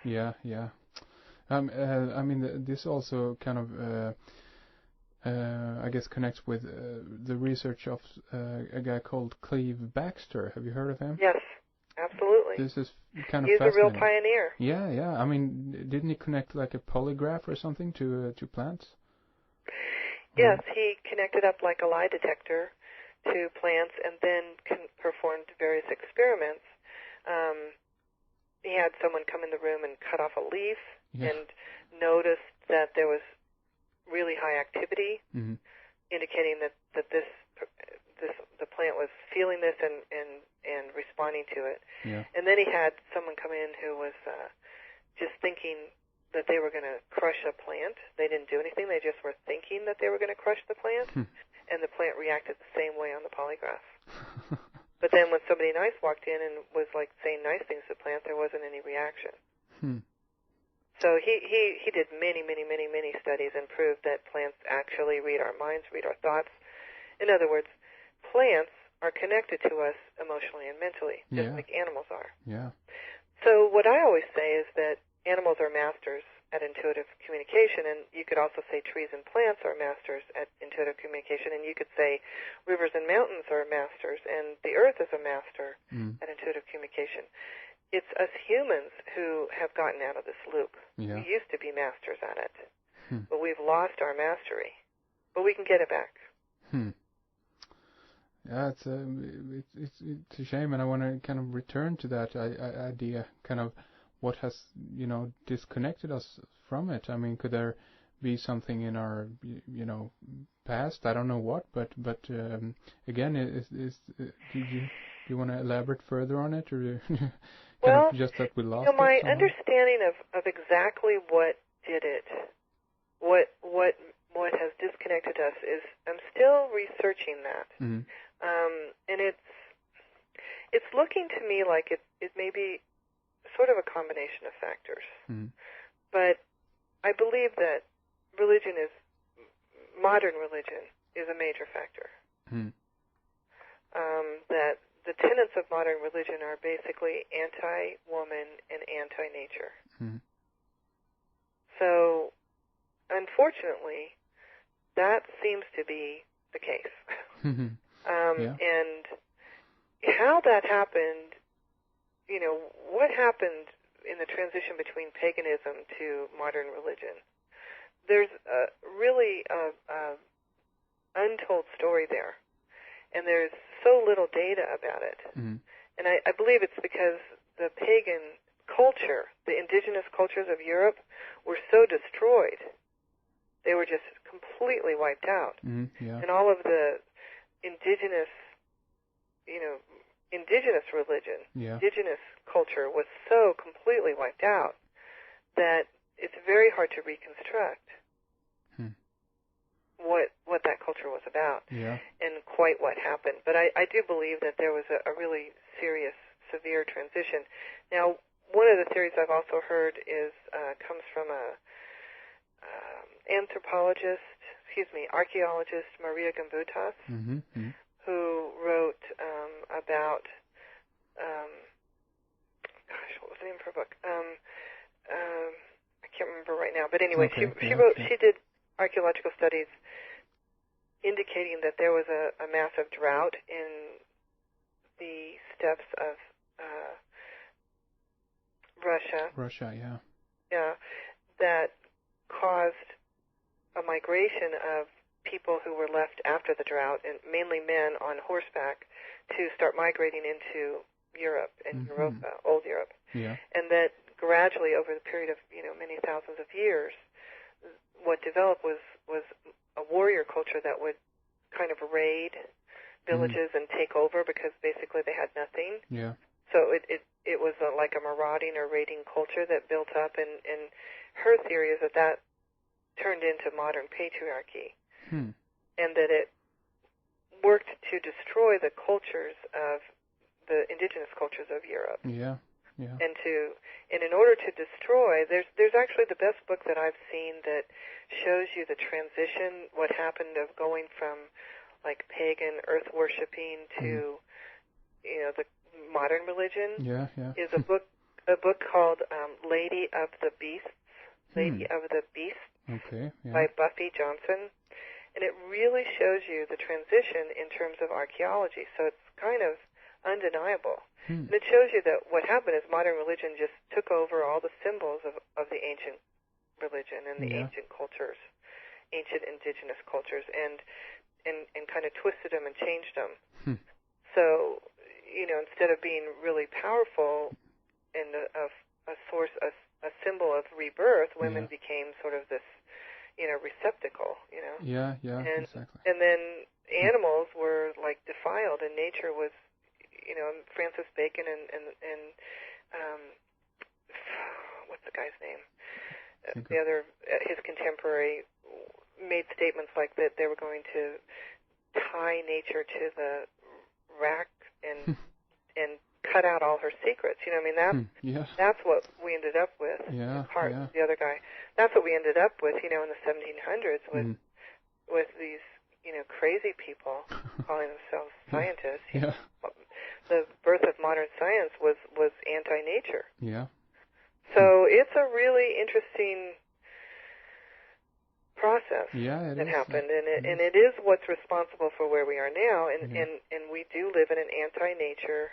Yeah, yeah. I mean, this also kind of, I guess, connects with the research of a guy called Cleve Baxter. Have you heard of him? Yes, absolutely. This is kind of He's a real fascinating. pioneer. Yeah, yeah. I mean, didn't he connect like a polygraph or something to plants? Yes, he connected up like a lie detector to plants and then performed various experiments. He had someone come in the room and cut off a leaf and noticed that there was really high activity, indicating that the plant was feeling this and responding to it. Yeah. And then he had someone come in who was just thinking that they were going to crush a plant. They didn't do anything. They just were thinking that they were going to crush the plant, and the plant reacted the same way on the polygraph. But then when somebody nice walked in and was like saying nice things to the plant, there wasn't any reaction. So he did many studies and proved that plants actually read our minds, read our thoughts. In other words, plants are connected to us emotionally and mentally, just like animals are. Yeah. So what I always say is that animals are masters at intuitive communication, and you could also say trees and plants are masters at intuitive communication, and you could say rivers and mountains are masters, and the earth is a master at intuitive communication. It's us humans who have gotten out of this loop. Yeah. We used to be masters at it, but we've lost our mastery. But we can get it back. Yeah, it's a shame, and I want to kind of return to that idea, kind of what has, disconnected us from it. I mean, could there be something in our, past? I don't know what, but again, do you want to elaborate further on it, or of just that we lost it? My understanding of exactly what did it, what has disconnected us is I'm still researching that, and it's looking to me like it may be sort of a combination of factors. But I believe that modern religion is a major factor. That the tenets of modern religion are basically anti-woman and anti-nature. So, unfortunately, that seems to be the case. And how that happened, what happened in the transition between paganism to modern religion? There's really a untold story there, and there's so little data about it. And I believe it's because the pagan culture, the indigenous cultures of Europe, were so destroyed. They were just completely wiped out. And all of the indigenous religion, indigenous culture was so completely wiped out that it's very hard to reconstruct what that culture was about and quite what happened. But I do believe that there was a really serious, severe transition. Now, one of the theories I've also heard comes from archaeologist Maria Gimbutas, who wrote about, what was the name of her book? I can't remember right now. But anyway, she did archaeological studies indicating that there was a massive drought in the steppes of Russia. Yeah, that caused a migration of people who were left after the drought, and mainly men on horseback, to start migrating into Europe and Europa, old Europe. And that gradually, over the period of many thousands of years, what developed was a warrior culture that would kind of raid villages and take over because basically they had nothing. So it was like a marauding or raiding culture that built up, and her theory is that turned into modern patriarchy, and that it worked to destroy the cultures of the indigenous cultures of Europe. And in order to destroy, there's actually the best book that I've seen that shows you the transition, what happened of going from like pagan earth worshiping to the modern religion. Is a book a book called Lady of the Beasts, Lady of the Beasts, by Buffy Johnson. And it really shows you the transition in terms of archaeology. So it's kind of undeniable. And it shows you that what happened is modern religion just took over all the symbols of the ancient religion and the ancient cultures, ancient indigenous cultures, and kind of twisted them and changed them. So, instead of being really powerful and a source, a symbol of rebirth, women became sort of this, receptacle, Yeah, exactly. And then animals were like defiled, and nature was, Francis Bacon and what's the guy's name? The other, his contemporary, made statements like that they were going to tie nature to the rack and cut out all her secrets. That's what we ended up with. Hart, the other guy. That's what we ended up with, in the 1700s with these, crazy people calling themselves scientists. The birth of modern science was anti-nature. So it's a really interesting process that happened, and it is what's responsible for where we are now, and we do live in an anti-nature,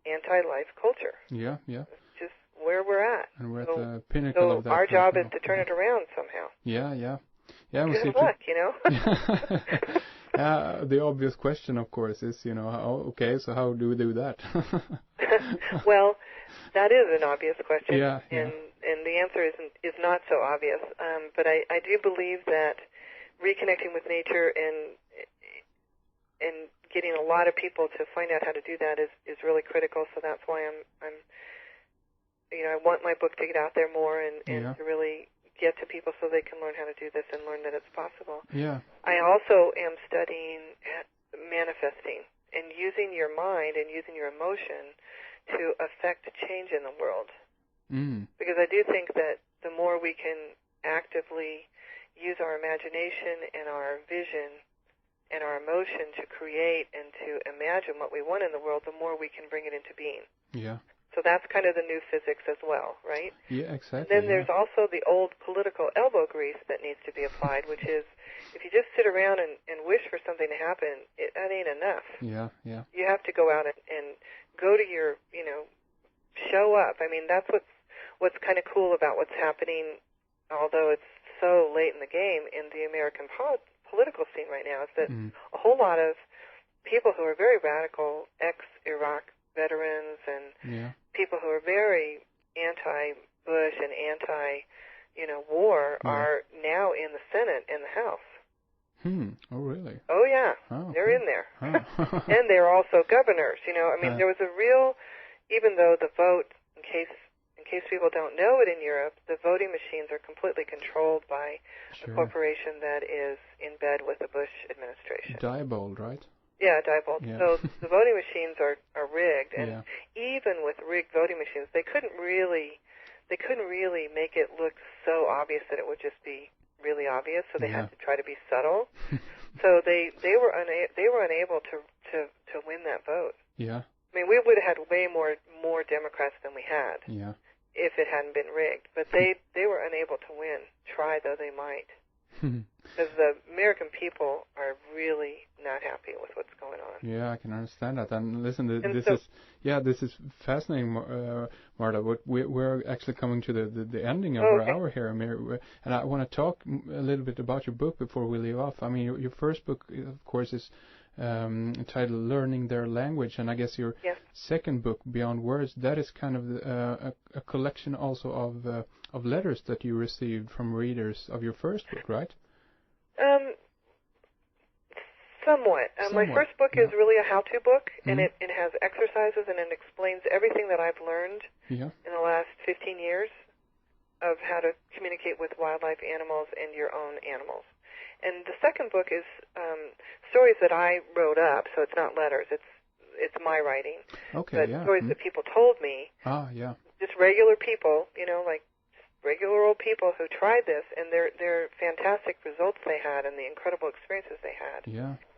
anti-life culture. It's just where we're at. And we're at the pinnacle of that. So our job is to turn it around somehow. Good luck, The obvious question, of course, is, so how do we do that? Well, that is an obvious question, and the answer is not so obvious. But I do believe that reconnecting with nature and getting a lot of people to find out how to do that is really critical. So that's why I'm I want my book to get out there more and to really get to people so they can learn how to do this and learn that it's possible. I also am studying manifesting and using your mind and using your emotion to affect change in the world. Because I do think that the more we can actively use our imagination and our vision and our emotion to create and to imagine what we want in the world, the more we can bring it into being. So that's kind of the new physics as well, right? Exactly. And then there's also the old political elbow grease that needs to be applied, which is if you just sit around and wish for something to happen, that ain't enough. You have to go out and go to your, show up. I mean, that's what's kind of cool about what's happening, although it's so late in the game, in the American political scene right now, is that a whole lot of people who are very radical, ex-Iraq veterans and people who are very anti-Bush and anti-war are now in the Senate and the House. Oh, really? Oh, yeah. They're in there. And they're also governors. There was a real, even though the vote, in case people don't know it in Europe, the voting machines are completely controlled by a corporation that is in bed with the Bush administration. Diebold, right? Yeah, Diebold. So the voting machines are rigged, and even with rigged voting machines, they couldn't really make it look so obvious that it would just be really obvious. So they had to try to be subtle. So they were unable to win that vote. I mean, we would have had way more Democrats than we had if it hadn't been rigged. But they were unable to win, try though they might. Because the American people are really not happy with what's going on. I can understand that. And listen, this is fascinating, Marta. But we're actually coming to the ending of our hour here, and I want to talk a little bit about your book before we leave off. I mean, your first book, of course, is titled "Learning Their Language," and I guess your second book, "Beyond Words," that is kind of a collection also of letters that you received from readers of your first book, right? Somewhat. My first book is really a how-to book, and it has exercises, and it explains everything that I've learned in the last 15 years of how to communicate with wildlife, animals, and your own animals. And the second book is stories that I wrote up, so it's not letters. It's my writing. But stories that people told me. Just regular people, like regular old people who tried this, and their fantastic results they had and the incredible experiences they had.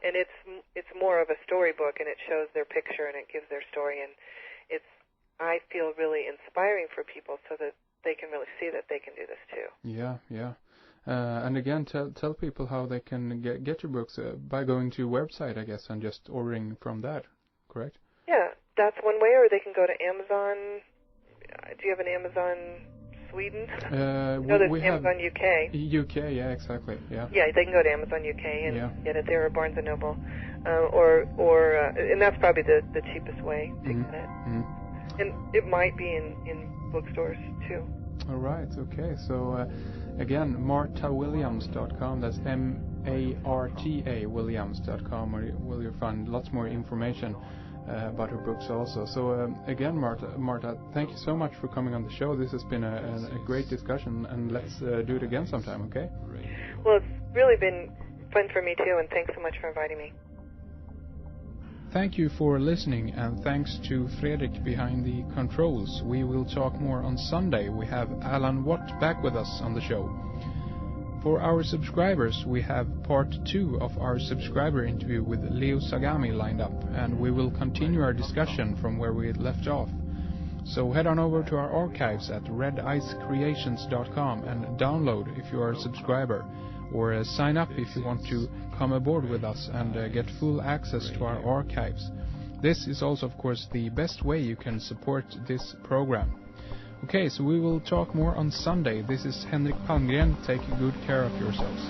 And it's more of a storybook, and it shows their picture and it gives their story, and I feel really inspiring for people so that they can really see that they can do this too. Yeah, yeah. And again, tell people how they can get your books by going to your website, I guess, and just ordering from that, correct? Yeah, that's one way, or they can go to Amazon. Do you have an Amazon Sweden? No, there's we Amazon have UK. UK, yeah, exactly, yeah. Yeah, they can go to Amazon UK and get it there, or Barnes & Noble. And that's probably the cheapest way to get it. Mm-hmm. And it might be in bookstores, too. All right, okay. So, again, martawilliams.com, that's MARTA Williams.com, where you'll find lots more information about her books also. So, again, Marta, thank you so much for coming on the show. This has been a great discussion, and let's do it again sometime, okay? Well, it's really been fun for me, too, and thanks so much for inviting me. Thank you for listening, and thanks to Fredrik behind the controls. We will talk more on Sunday. We have Alan Watt back with us on the show. For our subscribers, we have part 2 of our subscriber interview with Leo Sagami lined up, and we will continue our discussion from where we had left off. So head on over to our archives at redicecreations.com and download if you are a subscriber, or sign up if you want to come aboard with us and get full access to our archives. This is also, of course, the best way you can support this program. Okay, so we will talk more on Sunday. This is Henrik Palmgren. Take good care of yourselves.